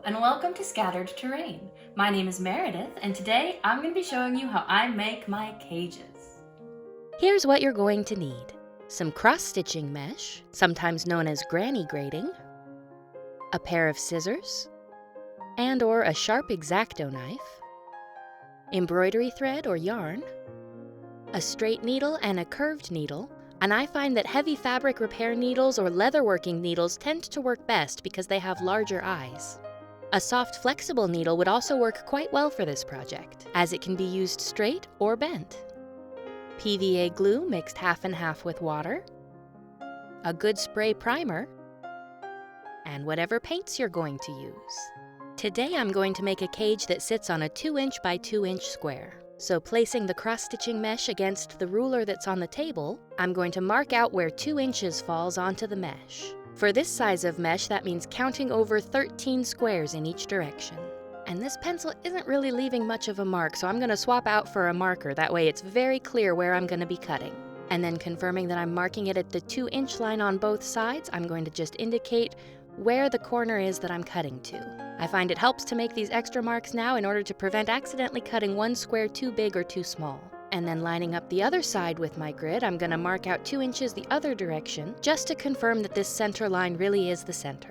and welcome to Scattered Terrain. My name is Meredith, and today I'm going to be showing you how I make my cages. Here's what you're going to need. Some cross-stitching mesh, sometimes known as granny grating, a pair of scissors, and/or a sharp X-Acto knife, embroidery thread or yarn, a straight needle and a curved needle, and I find that heavy fabric repair needles or leatherworking needles tend to work best because they have larger eyes. A soft, flexible needle would also work quite well for this project, as it can be used straight or bent. PVA glue mixed half and half with water, a good spray primer, and whatever paints you're going to use. Today I'm going to make a cage that sits on a 2-inch by 2-inch square. So placing the cross-stitching mesh against the ruler that's on the table, I'm going to mark out where 2 inches falls onto the mesh. For this size of mesh, that means counting over 13 squares in each direction. And this pencil isn't really leaving much of a mark, so I'm going to swap out for a marker. That way it's very clear where I'm going to be cutting. And then confirming that I'm marking it at the 2-inch line on both sides, I'm going to just indicate where the corner is that I'm cutting to. I find it helps to make these extra marks now in order to prevent accidentally cutting one square too big or too small. And then lining up the other side with my grid, I'm going to mark out 2 inches the other direction, just to confirm that this center line really is the center.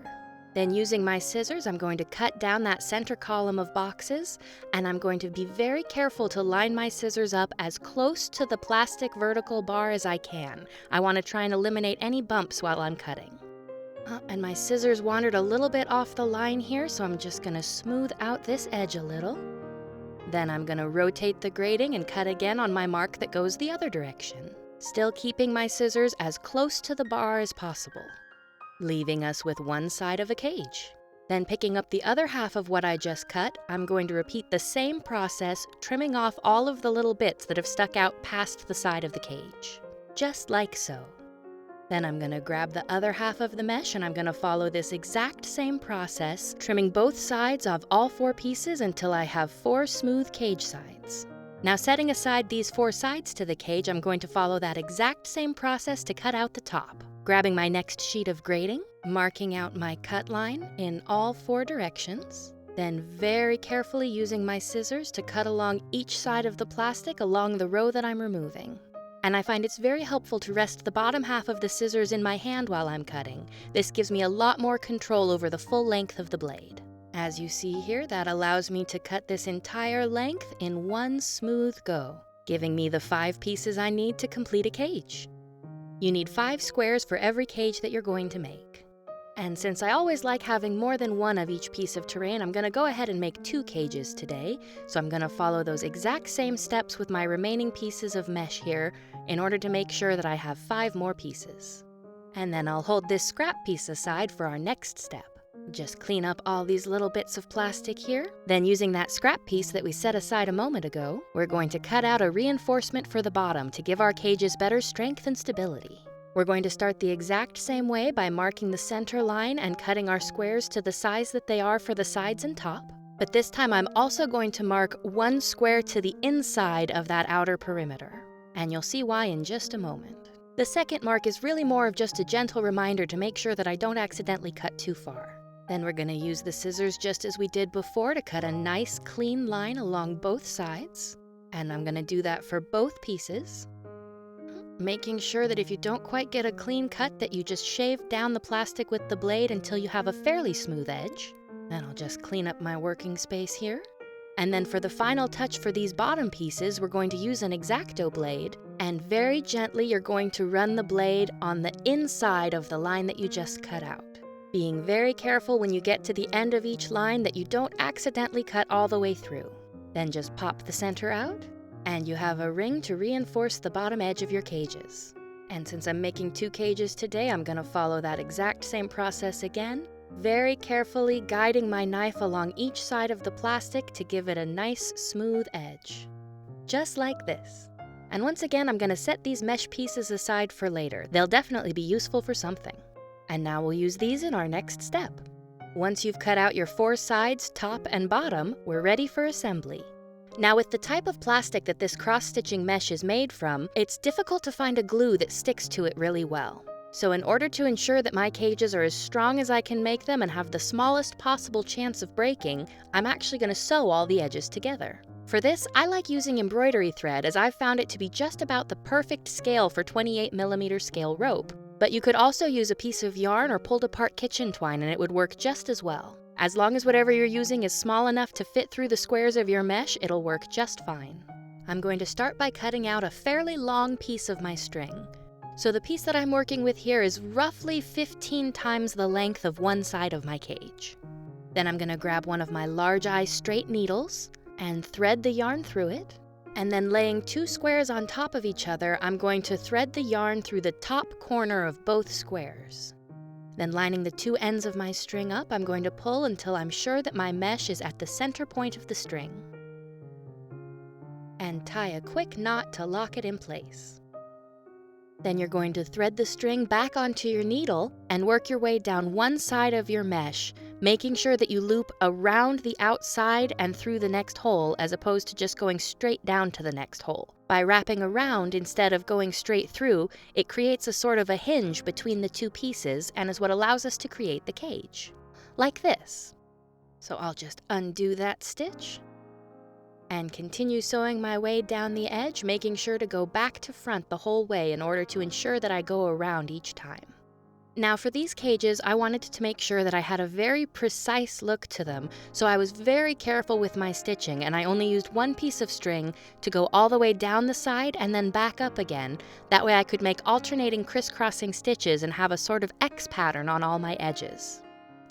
Then using my scissors, I'm going to cut down that center column of boxes, and I'm going to be very careful to line my scissors up as close to the plastic vertical bar as I can. I want to try and eliminate any bumps while I'm cutting. And my scissors wandered a little bit off the line here, so I'm just going to smooth out this edge a little. Then I'm going to rotate the grating and cut again on my mark that goes the other direction, still keeping my scissors as close to the bar as possible, leaving us with one side of a cage. Then picking up the other half of what I just cut, I'm going to repeat the same process, trimming off all of the little bits that have stuck out past the side of the cage, just like so. Then I'm going to grab the other half of the mesh and I'm going to follow this exact same process, trimming both sides of all 4 pieces until I have 4 smooth cage sides. Now setting aside these 4 sides to the cage, I'm going to follow that exact same process to cut out the top. Grabbing my next sheet of grating, marking out my cut line in all 4 directions, then very carefully using my scissors to cut along each side of the plastic along the row that I'm removing. And I find it's very helpful to rest the bottom half of the scissors in my hand while I'm cutting. This gives me a lot more control over the full length of the blade. As you see here, that allows me to cut this entire length in one smooth go, giving me the 5 pieces I need to complete a cage. You need 5 squares for every cage that you're going to make. And since I always like having more than one of each piece of terrain, I'm going to go ahead and make 2 cages today. So I'm going to follow those exact same steps with my remaining pieces of mesh here in order to make sure that I have 5 more pieces. And then I'll hold this scrap piece aside for our next step. Just clean up all these little bits of plastic here. Then using that scrap piece that we set aside a moment ago, we're going to cut out a reinforcement for the bottom to give our cages better strength and stability. We're going to start the exact same way by marking the center line and cutting our squares to the size that they are for the sides and top. But this time I'm also going to mark 1 square to the inside of that outer perimeter. And you'll see why in just a moment. The second mark is really more of just a gentle reminder to make sure that I don't accidentally cut too far. Then we're going to use the scissors just as we did before to cut a nice clean line along both sides. And I'm going to do that for both pieces. Making sure that if you don't quite get a clean cut that you just shave down the plastic with the blade until you have a fairly smooth edge. Then I'll just clean up my working space here. And then for the final touch for these bottom pieces, we're going to use an X-Acto blade, and very gently you're going to run the blade on the inside of the line that you just cut out. Being very careful when you get to the end of each line that you don't accidentally cut all the way through. Then just pop the center out, and you have a ring to reinforce the bottom edge of your cages. And since I'm making 2 cages today, I'm going to follow that exact same process again, very carefully guiding my knife along each side of the plastic to give it a nice smooth edge. Just like this. And once again, I'm going to set these mesh pieces aside for later. They'll definitely be useful for something. And now we'll use these in our next step. Once you've cut out your 4 sides, top and bottom, we're ready for assembly. Now with the type of plastic that this cross-stitching mesh is made from, it's difficult to find a glue that sticks to it really well. So in order to ensure that my cages are as strong as I can make them and have the smallest possible chance of breaking, I'm actually going to sew all the edges together. For this, I like using embroidery thread as I've found it to be just about the perfect scale for 28mm scale rope. But you could also use a piece of yarn or pulled apart kitchen twine and it would work just as well. As long as whatever you're using is small enough to fit through the squares of your mesh, it'll work just fine. I'm going to start by cutting out a fairly long piece of my string. So the piece that I'm working with here is roughly 15 times the length of one side of my cage. Then I'm going to grab one of my large eye straight needles and thread the yarn through it. And then laying 2 squares on top of each other, I'm going to thread the yarn through the top corner of both squares. Then lining the 2 ends of my string up, I'm going to pull until I'm sure that my mesh is at the center point of the string. And tie a quick knot to lock it in place. Then you're going to thread the string back onto your needle and work your way down one side of your mesh, making sure that you loop around the outside and through the next hole as opposed to just going straight down to the next hole. By wrapping around instead of going straight through, it creates a sort of a hinge between the 2 pieces and is what allows us to create the cage. Like this. So I'll just undo that stitch and continue sewing my way down the edge, making sure to go back to front the whole way in order to ensure that I go around each time. Now for these cages, I wanted to make sure that I had a very precise look to them, so I was very careful with my stitching, and I only used 1 piece of string to go all the way down the side and then back up again. That way I could make alternating crisscrossing stitches and have a sort of X pattern on all my edges.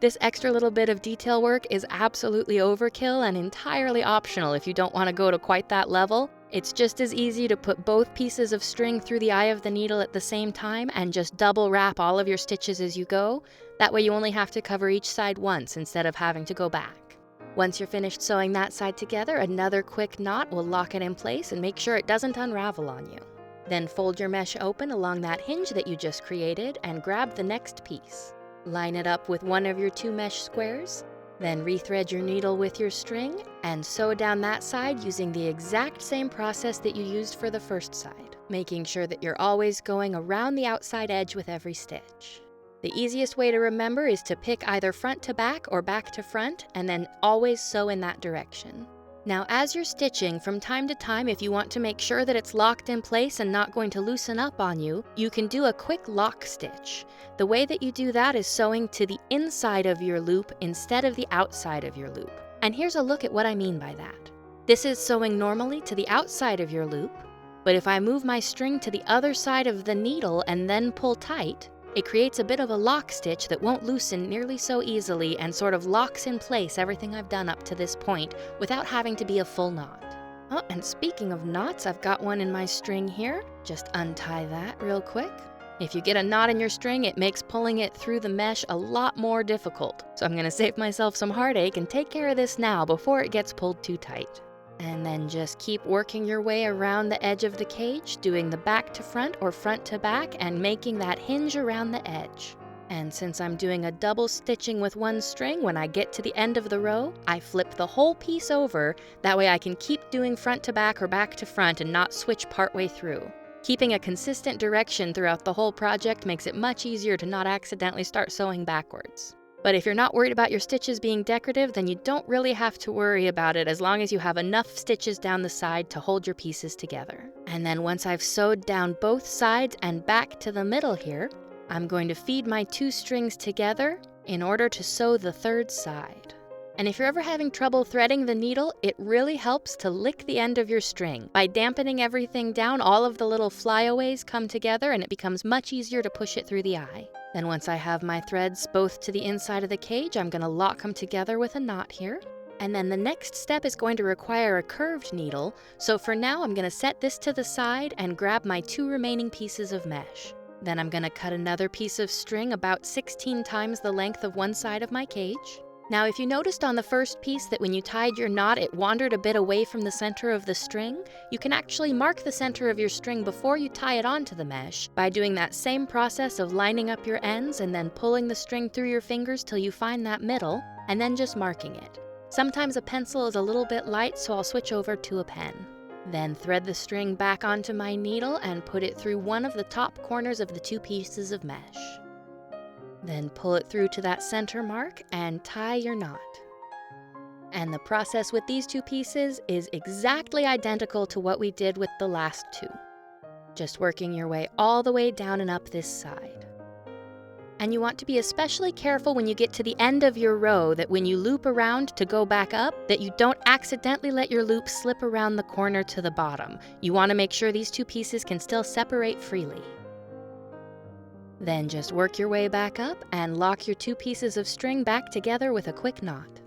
This extra little bit of detail work is absolutely overkill and entirely optional if you don't want to go to quite that level. It's just as easy to put both pieces of string through the eye of the needle at the same time and just double wrap all of your stitches as you go. That way you only have to cover each side once instead of having to go back. Once you're finished sewing that side together, another quick knot will lock it in place and make sure it doesn't unravel on you. Then fold your mesh open along that hinge that you just created and grab the next piece. Line it up with one of your 2 mesh squares, then rethread your needle with your string and sew down that side using the exact same process that you used for the first side, making sure that you're always going around the outside edge with every stitch. The easiest way to remember is to pick either front to back or back to front and then always sew in that direction. Now as you're stitching, from time to time, if you want to make sure that it's locked in place and not going to loosen up on you, you can do a quick lock stitch. The way that you do that is sewing to the inside of your loop instead of the outside of your loop. And here's a look at what I mean by that. This is sewing normally to the outside of your loop, but if I move my string to the other side of the needle and then pull tight, it creates a bit of a lock stitch that won't loosen nearly so easily and sort of locks in place everything I've done up to this point without having to be a full knot. Oh, and speaking of knots, I've got one in my string here. Just untie that real quick. If you get a knot in your string, it makes pulling it through the mesh a lot more difficult. So I'm going to save myself some heartache and take care of this now before it gets pulled too tight. And then just keep working your way around the edge of the cage, doing the back to front or front to back and making that hinge around the edge. And since I'm doing a double stitching with 1 string, when I get to the end of the row, I flip the whole piece over. That way I can keep doing front to back or back to front and not switch partway through. Keeping a consistent direction throughout the whole project makes it much easier to not accidentally start sewing backwards. But if you're not worried about your stitches being decorative, then you don't really have to worry about it as long as you have enough stitches down the side to hold your pieces together. And then once I've sewed down both sides and back to the middle here, I'm going to feed my 2 strings together in order to sew the 3rd side. And if you're ever having trouble threading the needle, it really helps to lick the end of your string. By dampening everything down, all of the little flyaways come together and it becomes much easier to push it through the eye. Then once I have my threads both to the inside of the cage, I'm going to lock them together with a knot here. And then the next step is going to require a curved needle, so for now I'm going to set this to the side and grab my 2 remaining pieces of mesh. Then I'm going to cut another piece of string about 16 times the length of one side of my cage. Now if you noticed on the first piece that when you tied your knot it wandered a bit away from the center of the string, you can actually mark the center of your string before you tie it onto the mesh by doing that same process of lining up your ends and then pulling the string through your fingers till you find that middle, and then just marking it. Sometimes a pencil is a little bit light, so I'll switch over to a pen. Then thread the string back onto my needle and put it through one of the top corners of the 2 pieces of mesh. Then pull it through to that center mark and tie your knot. And the process with these 2 pieces is exactly identical to what we did with the last 2. Just working your way all the way down and up this side. And you want to be especially careful when you get to the end of your row that when you loop around to go back up, that you don't accidentally let your loop slip around the corner to the bottom. You want to make sure these 2 pieces can still separate freely. Then just work your way back up and lock your 2 pieces of string back together with a quick knot.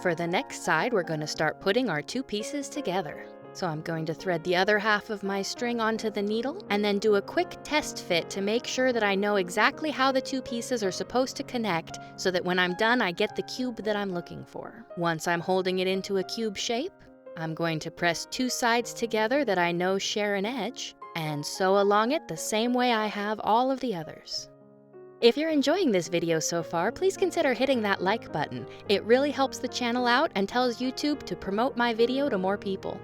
For the next side, we're going to start putting our 2 pieces together. So I'm going to thread the other half of my string onto the needle and then do a quick test fit to make sure that I know exactly how the 2 pieces are supposed to connect so that when I'm done, I get the cube that I'm looking for. Once I'm holding it into a cube shape, I'm going to press 2 sides together that I know share an edge and sew along it the same way I have all of the others. If you're enjoying this video so far, please consider hitting that like button. It really helps the channel out and tells YouTube to promote my video to more people.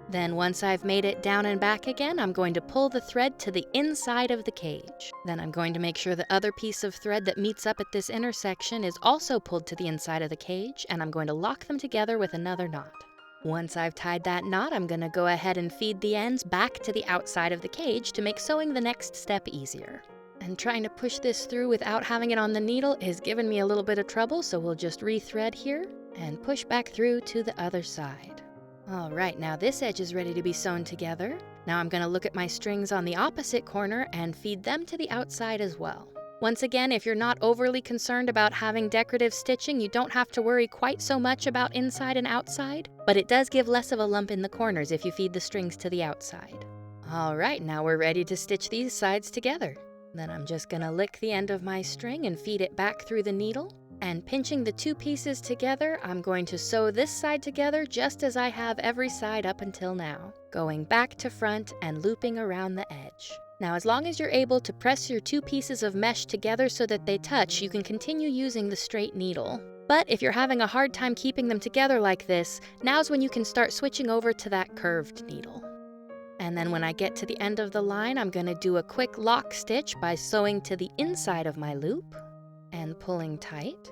Then once I've made it down and back again, I'm going to pull the thread to the inside of the cage. Then I'm going to make sure the other piece of thread that meets up at this intersection is also pulled to the inside of the cage, and I'm going to lock them together with another knot. Once I've tied that knot, I'm going to go ahead and feed the ends back to the outside of the cage to make sewing the next step easier. And trying to push this through without having it on the needle has given me a little bit of trouble, so we'll just rethread here and push back through to the other side. All right, now this edge is ready to be sewn together. Now I'm going to look at my strings on the opposite corner and feed them to the outside as well. Once again, if you're not overly concerned about having decorative stitching, you don't have to worry quite so much about inside and outside, but it does give less of a lump in the corners if you feed the strings to the outside. All right, now we're ready to stitch these sides together. Then I'm just going to lick the end of my string and feed it back through the needle. And pinching the 2 pieces together, I'm going to sew this side together just as I have every side up until now, going back to front and looping around the edge. Now, as long as you're able to press your 2 pieces of mesh together so that they touch, you can continue using the straight needle. But if you're having a hard time keeping them together like this, now's when you can start switching over to that curved needle. And then when I get to the end of the line, I'm going to do a quick lock stitch by sewing to the inside of my loop and pulling tight.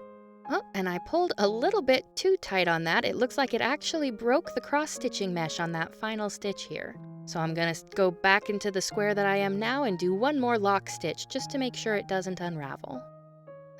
Oh, and I pulled a little bit too tight on that. It looks like it actually broke the cross-stitching mesh on that final stitch here. So I'm going to go back into the square that I am now and do one more lock stitch just to make sure it doesn't unravel.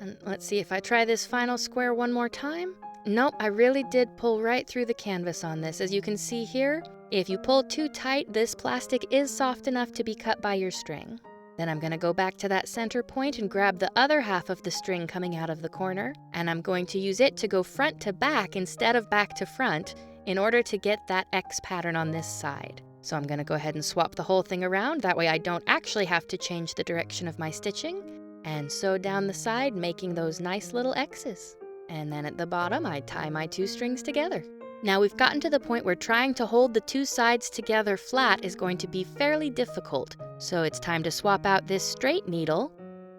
And let's see if I try this final square one more time. Nope, I really did pull right through the canvas on this. As you can see here, if you pull too tight, this plastic is soft enough to be cut by your string. Then I'm going to go back to that center point and grab the other half of the string coming out of the corner, and I'm going to use it to go front to back instead of back to front in order to get that X pattern on this side. So I'm going to go ahead and swap the whole thing around, that way I don't actually have to change the direction of my stitching, and sew down the side, making those nice little X's. And then at the bottom, I tie my 2 strings together. Now we've gotten to the point where trying to hold the 2 sides together flat is going to be fairly difficult. So it's time to swap out this straight needle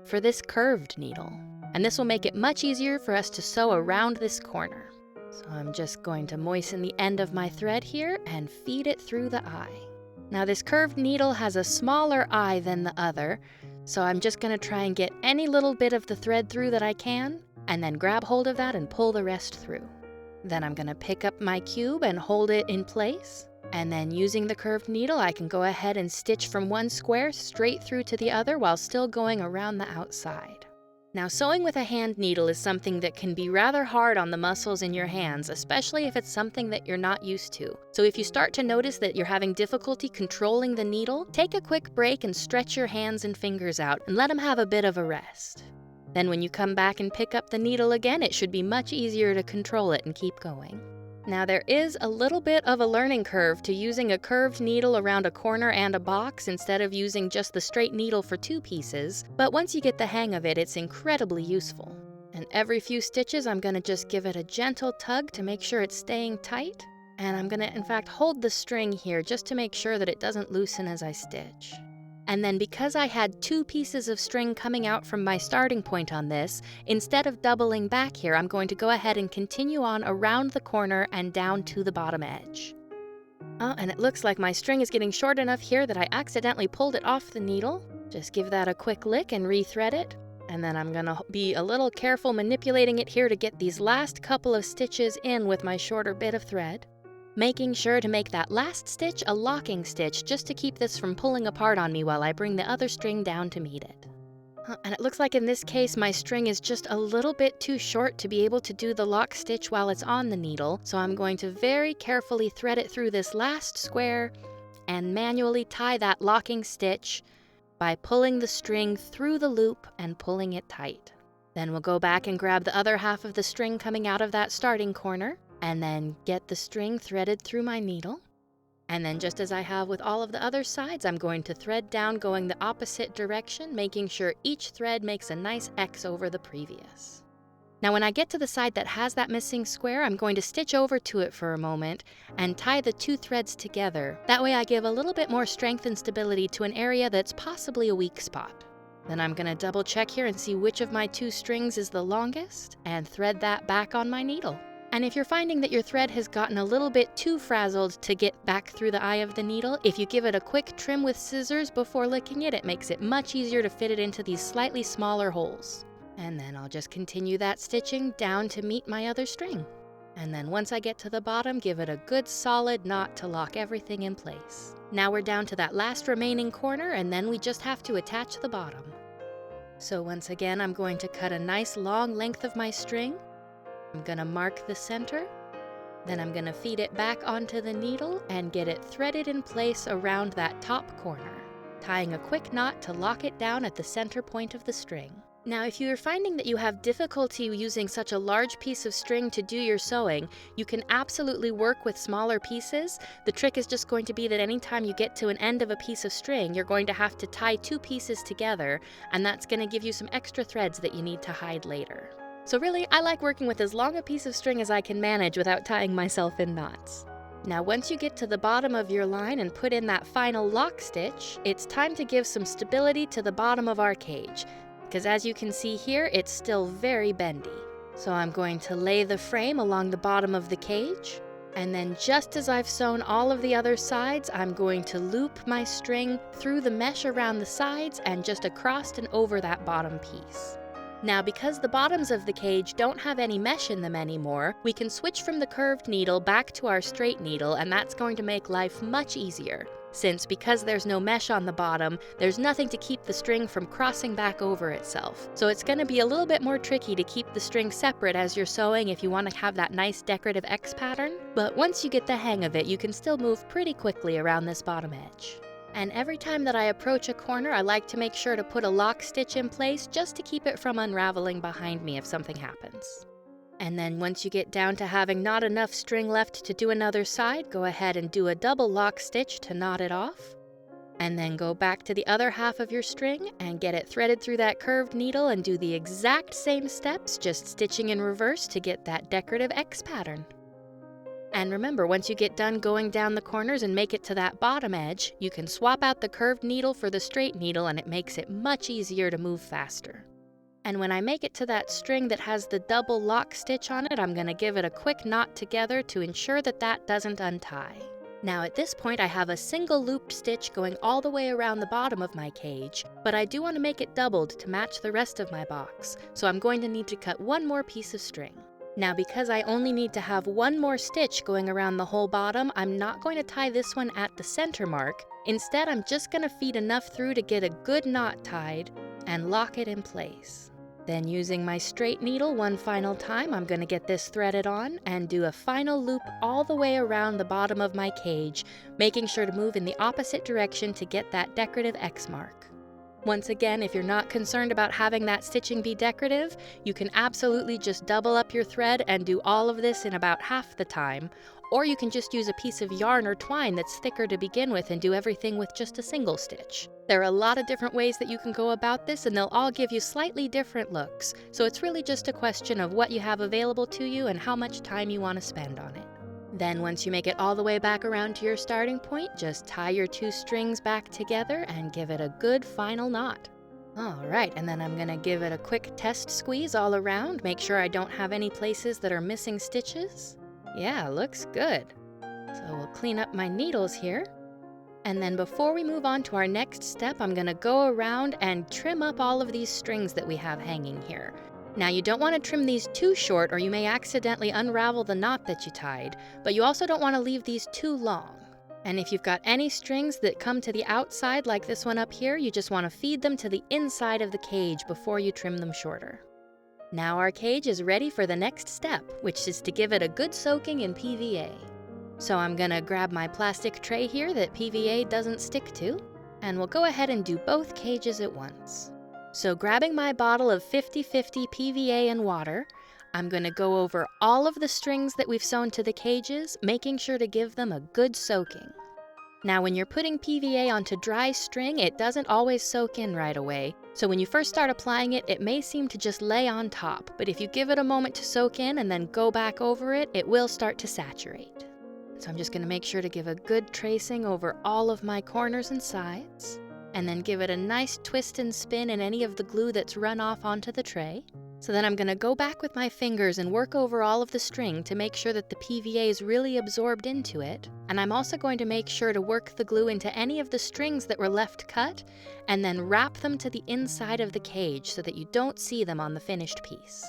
for this curved needle. And this will make it much easier for us to sew around this corner. So I'm just going to moisten the end of my thread here and feed it through the eye. Now this curved needle has a smaller eye than the other, so I'm just going to try and get any little bit of the thread through that I can, and then grab hold of that and pull the rest through. Then I'm going to pick up my cube and hold it in place. And then using the curved needle, I can go ahead and stitch from one square straight through to the other while still going around the outside. Now, sewing with a hand needle is something that can be rather hard on the muscles in your hands, especially if it's something that you're not used to. So if you start to notice that you're having difficulty controlling the needle, take a quick break and stretch your hands and fingers out and let them have a bit of a rest. Then when you come back and pick up the needle again, it should be much easier to control it and keep going. Now there is a little bit of a learning curve to using a curved needle around a corner and a box instead of using just the straight needle for 2 pieces, but once you get the hang of it, it's incredibly useful. And every few stitches, I'm going to just give it a gentle tug to make sure it's staying tight. And I'm going to, in fact, hold the string here just to make sure that it doesn't loosen as I stitch. And then because I had 2 pieces of string coming out from my starting point on this, instead of doubling back here, I'm going to go ahead and continue on around the corner and down to the bottom edge. Oh, and it looks like my string is getting short enough here that I accidentally pulled it off the needle. Just give that a quick lick and rethread it. And then I'm gonna be a little careful manipulating it here to get these last couple of stitches in with my shorter bit of thread. Making sure to make that last stitch a locking stitch just to keep this from pulling apart on me while I bring the other string down to meet it. And it looks like in this case my string is just a little bit too short to be able to do the lock stitch while it's on the needle, so I'm going to very carefully thread it through this last square and manually tie that locking stitch by pulling the string through the loop and pulling it tight. Then we'll go back and grab the other half of the string coming out of that starting corner, and then get the string threaded through my needle. And then just as I have with all of the other sides, I'm going to thread down going the opposite direction, making sure each thread makes a nice X over the previous. Now when I get to the side that has that missing square, I'm going to stitch over to it for a moment and tie the two threads together. That way I give a little bit more strength and stability to an area that's possibly a weak spot. Then I'm going to double check here and see which of my two strings is the longest and thread that back on my needle. And if you're finding that your thread has gotten a little bit too frazzled to get back through the eye of the needle, if you give it a quick trim with scissors before licking it, it makes it much easier to fit it into these slightly smaller holes. And then I'll just continue that stitching down to meet my other string. And then once I get to the bottom, give it a good solid knot to lock everything in place. Now we're down to that last remaining corner, and then we just have to attach the bottom. So once again, I'm going to cut a nice long length of my string. I'm going to mark the center, then I'm going to feed it back onto the needle and get it threaded in place around that top corner, tying a quick knot to lock it down at the center point of the string. Now, if you're finding that you have difficulty using such a large piece of string to do your sewing, you can absolutely work with smaller pieces. The trick is just going to be that anytime you get to an end of a piece of string, you're going to have to tie two pieces together, and that's going to give you some extra threads that you need to hide later. So really, I like working with as long a piece of string as I can manage without tying myself in knots. Now once you get to the bottom of your line and put in that final lock stitch, it's time to give some stability to the bottom of our cage, because as you can see here, it's still very bendy. So I'm going to lay the frame along the bottom of the cage, and then just as I've sewn all of the other sides, I'm going to loop my string through the mesh around the sides and just across and over that bottom piece. Now, because the bottoms of the cage don't have any mesh in them anymore, we can switch from the curved needle back to our straight needle, and that's going to make life much easier. Because there's no mesh on the bottom, there's nothing to keep the string from crossing back over itself. So it's going to be a little bit more tricky to keep the string separate as you're sewing if you want to have that nice decorative X pattern. But once you get the hang of it, you can still move pretty quickly around this bottom edge. And every time that I approach a corner, I like to make sure to put a lock stitch in place just to keep it from unraveling behind me if something happens. And then once you get down to having not enough string left to do another side, go ahead and do a double lock stitch to knot it off. And then go back to the other half of your string and get it threaded through that curved needle and do the exact same steps, just stitching in reverse to get that decorative X pattern. And remember, once you get done going down the corners and make it to that bottom edge, you can swap out the curved needle for the straight needle, and it makes it much easier to move faster. And when I make it to that string that has the double lock stitch on it, I'm going to give it a quick knot together to ensure that that doesn't untie. Now at this point I have a single looped stitch going all the way around the bottom of my cage, but I do want to make it doubled to match the rest of my box, so I'm going to need to cut one more piece of string. Now because I only need to have one more stitch going around the whole bottom, I'm not going to tie this one at the center mark. Instead, I'm just going to feed enough through to get a good knot tied and lock it in place. Then using my straight needle one final time, I'm going to get this threaded on and do a final loop all the way around the bottom of my cage, making sure to move in the opposite direction to get that decorative X mark. Once again, if you're not concerned about having that stitching be decorative, you can absolutely just double up your thread and do all of this in about half the time, or you can just use a piece of yarn or twine that's thicker to begin with and do everything with just a single stitch. There are a lot of different ways that you can go about this, and they'll all give you slightly different looks, so it's really just a question of what you have available to you and how much time you want to spend on it. Then once you make it all the way back around to your starting point, just tie your two strings back together and give it a good final knot. Alright, and then I'm going to give it a quick test squeeze all around, make sure I don't have any places that are missing stitches. Yeah, looks good. So we'll clean up my needles here. And then before we move on to our next step, I'm gonna go around and trim up all of these strings that we have hanging here. Now you don't wanna trim these too short or you may accidentally unravel the knot that you tied, but you also don't wanna leave these too long. And if you've got any strings that come to the outside like this one up here, you just wanna feed them to the inside of the cage before you trim them shorter. Now our cage is ready for the next step, which is to give it a good soaking in PVA. So I'm gonna grab my plastic tray here that PVA doesn't stick to, and we'll go ahead and do both cages at once. So grabbing my bottle of 50/50 PVA and water, I'm gonna go over all of the strings that we've sewn to the cages, making sure to give them a good soaking. Now when you're putting PVA onto dry string, it doesn't always soak in right away. So when you first start applying it, it may seem to just lay on top, but if you give it a moment to soak in and then go back over it, it will start to saturate. So I'm just gonna make sure to give a good tracing over all of my corners and sides, and then give it a nice twist and spin in any of the glue that's run off onto the tray. So then I'm gonna go back with my fingers and work over all of the string to make sure that the PVA is really absorbed into it. And I'm also going to make sure to work the glue into any of the strings that were left cut, and then wrap them to the inside of the cage so that you don't see them on the finished piece.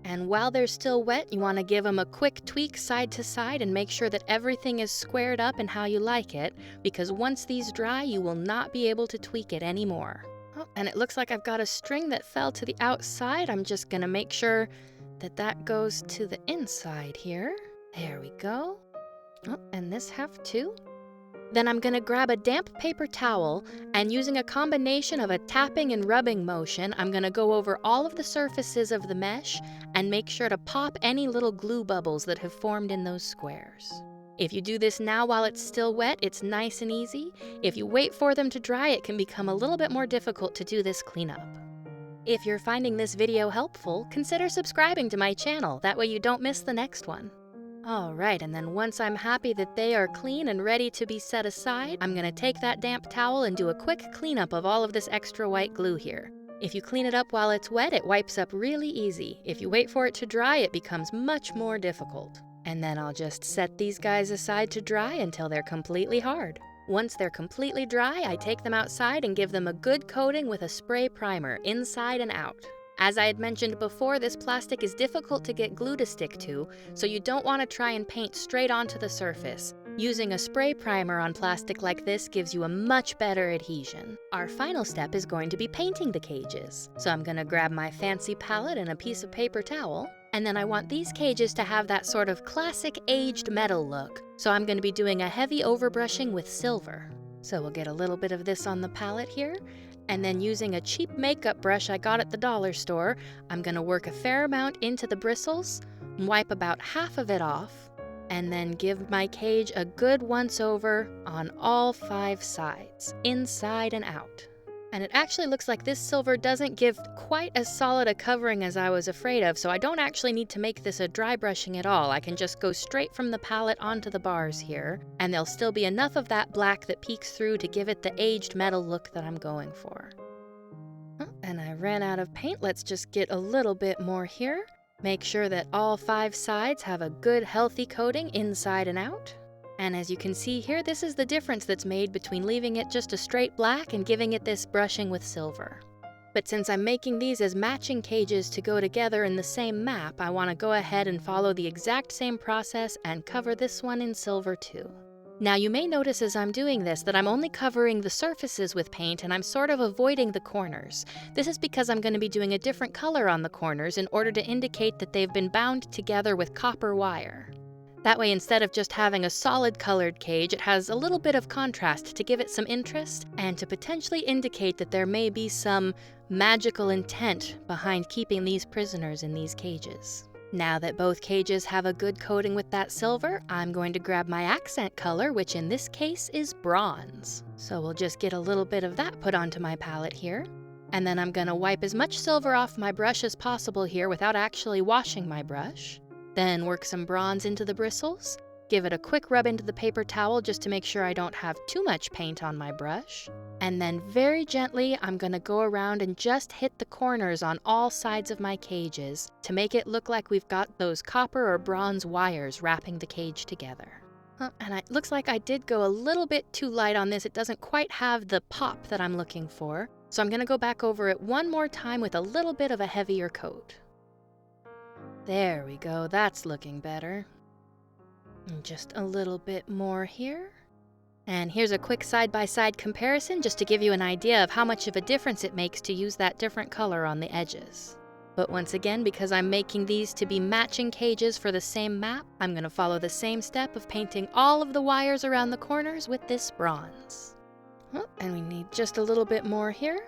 And while they're still wet, you want to give them a quick tweak side to side and make sure that everything is squared up and how you like it, because once these dry, you will not be able to tweak it anymore. Oh, and it looks like I've got a string that fell to the outside. I'm just gonna make sure that that goes to the inside here. There we go. Oh, and this half too. Then I'm gonna grab a damp paper towel, and using a combination of a tapping and rubbing motion, I'm gonna go over all of the surfaces of the mesh and make sure to pop any little glue bubbles that have formed in those squares. If you do this now while it's still wet, it's nice and easy. If you wait for them to dry, it can become a little bit more difficult to do this cleanup. If you're finding this video helpful, consider subscribing to my channel, that way you don't miss the next one. Alright, and then once I'm happy that they are clean and ready to be set aside, I'm gonna take that damp towel and do a quick cleanup of all of this extra white glue here. If you clean it up while it's wet, it wipes up really easy. If you wait for it to dry, it becomes much more difficult. And then I'll just set these guys aside to dry until they're completely hard. Once they're completely dry, I take them outside and give them a good coating with a spray primer, inside and out. As I had mentioned before, this plastic is difficult to get glue to stick to, so you don't want to try and paint straight onto the surface. Using a spray primer on plastic like this gives you a much better adhesion. Our final step is going to be painting the cages. So I'm going to grab my fancy palette and a piece of paper towel, and then I want these cages to have that sort of classic aged metal look. So I'm going to be doing a heavy overbrushing with silver. So we'll get a little bit of this on the palette here, and then using a cheap makeup brush I got at the dollar store, I'm gonna work a fair amount into the bristles, wipe about half of it off, and then give my cage a good once over on all 5 sides, inside and out. And it actually looks like this silver doesn't give quite as solid a covering as I was afraid of, so I don't actually need to make this a dry brushing at all. I can just go straight from the palette onto the bars here, and there'll still be enough of that black that peeks through to give it the aged metal look that I'm going for. Oh, and I ran out of paint. Let's just get a little bit more here. Make sure that all 5 sides have a good healthy coating inside and out. And as you can see here, this is the difference that's made between leaving it just a straight black and giving it this brushing with silver. But since I'm making these as matching cages to go together in the same map, I want to go ahead and follow the exact same process and cover this one in silver too. Now you may notice as I'm doing this that I'm only covering the surfaces with paint and I'm sort of avoiding the corners. This is because I'm going to be doing a different color on the corners in order to indicate that they've been bound together with copper wire. That way, instead of just having a solid colored cage, it has a little bit of contrast to give it some interest and to potentially indicate that there may be some magical intent behind keeping these prisoners in these cages. Now that both cages have a good coating with that silver, I'm going to grab my accent color, which in this case is bronze. So we'll just get a little bit of that put onto my palette here. And then I'm going to wipe as much silver off my brush as possible here without actually washing my brush. Then work some bronze into the bristles, give it a quick rub into the paper towel just to make sure I don't have too much paint on my brush. And then very gently, I'm gonna go around and just hit the corners on all sides of my cages to make it look like we've got those copper or bronze wires wrapping the cage together. And it looks like I did go a little bit too light on this. It doesn't quite have the pop that I'm looking for. So I'm gonna go back over it one more time with a little bit of a heavier coat. There we go, that's looking better. And just a little bit more here. And here's a quick side-by-side comparison just to give you an idea of how much of a difference it makes to use that different color on the edges. But once again, because I'm making these to be matching cages for the same map, I'm going to follow the same step of painting all of the wires around the corners with this bronze. Oh, and we need just a little bit more here.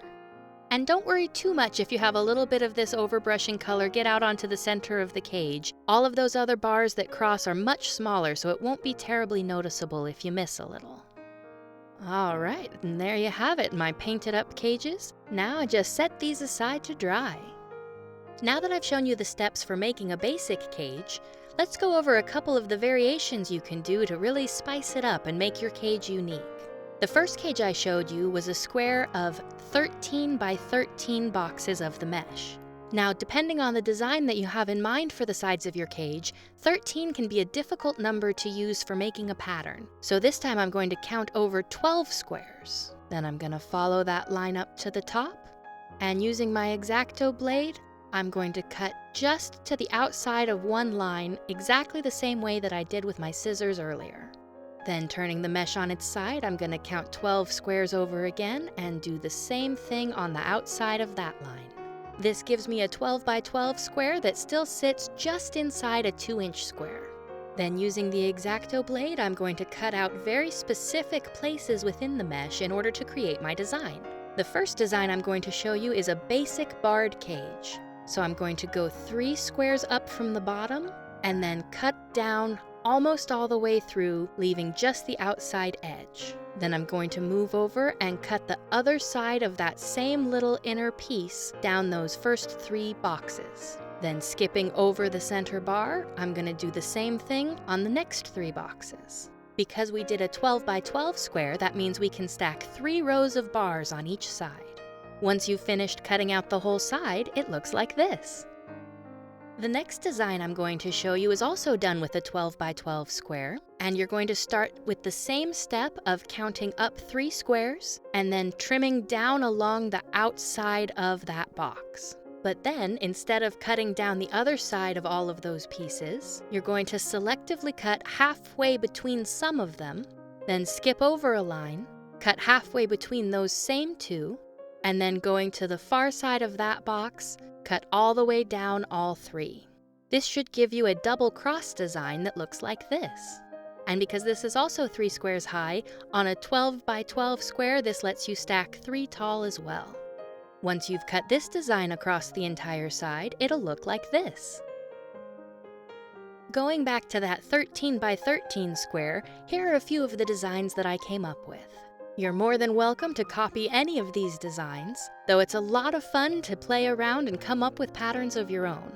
And don't worry too much if you have a little bit of this overbrushing color get out onto the center of the cage. All of those other bars that cross are much smaller, so it won't be terribly noticeable if you miss a little. All right, and there you have it, my painted up cages. Now I just set these aside to dry. Now that I've shown you the steps for making a basic cage, let's go over a couple of the variations you can do to really spice it up and make your cage unique. The first cage I showed you was a square of 13 by 13 boxes of the mesh. Now, depending on the design that you have in mind for the sides of your cage, 13 can be a difficult number to use for making a pattern. So this time I'm going to count over 12 squares. Then I'm going to follow that line up to the top, and using my X-Acto blade, I'm going to cut just to the outside of one line exactly the same way that I did with my scissors earlier. Then turning the mesh on its side, I'm going to count 12 squares over again and do the same thing on the outside of that line. This gives me a 12 by 12 square that still sits just inside a 2-inch square. Then using the X-Acto blade, I'm going to cut out very specific places within the mesh in order to create my design. The first design I'm going to show you is a basic barred cage. So I'm going to go 3 squares up from the bottom and then cut down almost all the way through, leaving just the outside edge. Then I'm going to move over and cut the other side of that same little inner piece down those first 3 boxes. Then skipping over the center bar, I'm going to do the same thing on the next 3 boxes. Because we did a 12 by 12 square, that means we can stack 3 rows of bars on each side. Once you've finished cutting out the whole side, it looks like this. The next design I'm going to show you is also done with a 12 by 12 square, and you're going to start with the same step of counting up 3 squares and then trimming down along the outside of that box. But then, instead of cutting down the other side of all of those pieces, you're going to selectively cut halfway between some of them, then skip over a line, cut halfway between those same 2, and then going to the far side of that box, cut all the way down all 3. This should give you a double cross design that looks like this. And because this is also 3 squares high, on a 12 by 12 square, this lets you stack 3 tall as well. Once you've cut this design across the entire side, it'll look like this. Going back to that 13 by 13 square, here are a few of the designs that I came up with. You're more than welcome to copy any of these designs, though it's a lot of fun to play around and come up with patterns of your own.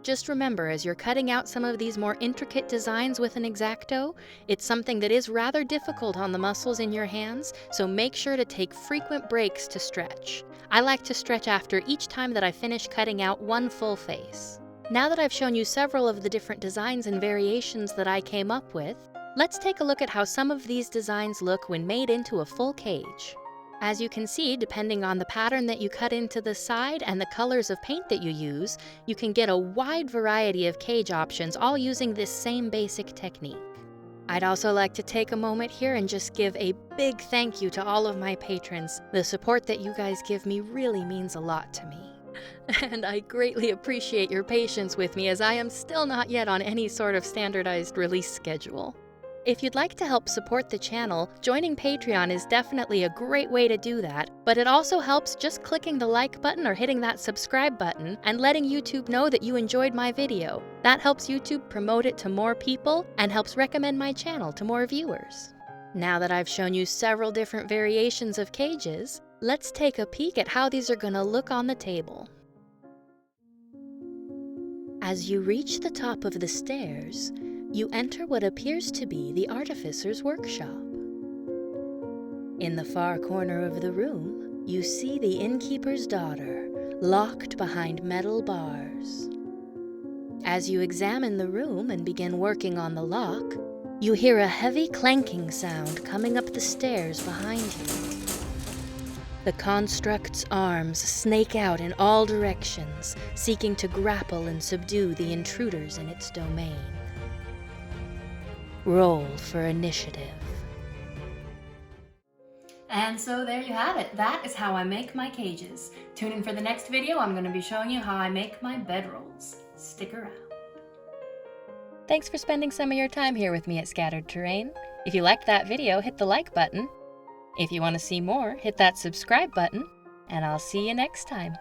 Just remember, as you're cutting out some of these more intricate designs with an X-Acto, it's something that is rather difficult on the muscles in your hands, so make sure to take frequent breaks to stretch. I like to stretch after each time that I finish cutting out one full face. Now that I've shown you several of the different designs and variations that I came up with, let's take a look at how some of these designs look when made into a full cage. As you can see, depending on the pattern that you cut into the side and the colors of paint that you use, you can get a wide variety of cage options all using this same basic technique. I'd also like to take a moment here and just give a big thank you to all of my patrons. The support that you guys give me really means a lot to me. And I greatly appreciate your patience with me as I am still not yet on any sort of standardized release schedule. If you'd like to help support the channel, joining Patreon is definitely a great way to do that, but it also helps just clicking the like button or hitting that subscribe button and letting YouTube know that you enjoyed my video. That helps YouTube promote it to more people and helps recommend my channel to more viewers. Now that I've shown you several different variations of cages, let's take a peek at how these are going to look on the table. As you reach the top of the stairs, you enter what appears to be the artificer's workshop. In the far corner of the room, you see the innkeeper's daughter, locked behind metal bars. As you examine the room and begin working on the lock, You hear a heavy clanking sound coming up the stairs behind you. The construct's arms snake out in all directions, seeking to grapple and subdue the intruders in its domain. Roll for initiative. And so there you have it. That is how I make my cages. Tune in for the next video. I'm going to be showing you how I make my bedrolls. Stick around. Thanks for spending some of your time here with me at Scattered Terrain. If you liked that video, hit the like button. If you want to see more, hit that subscribe button, and I'll see you next time.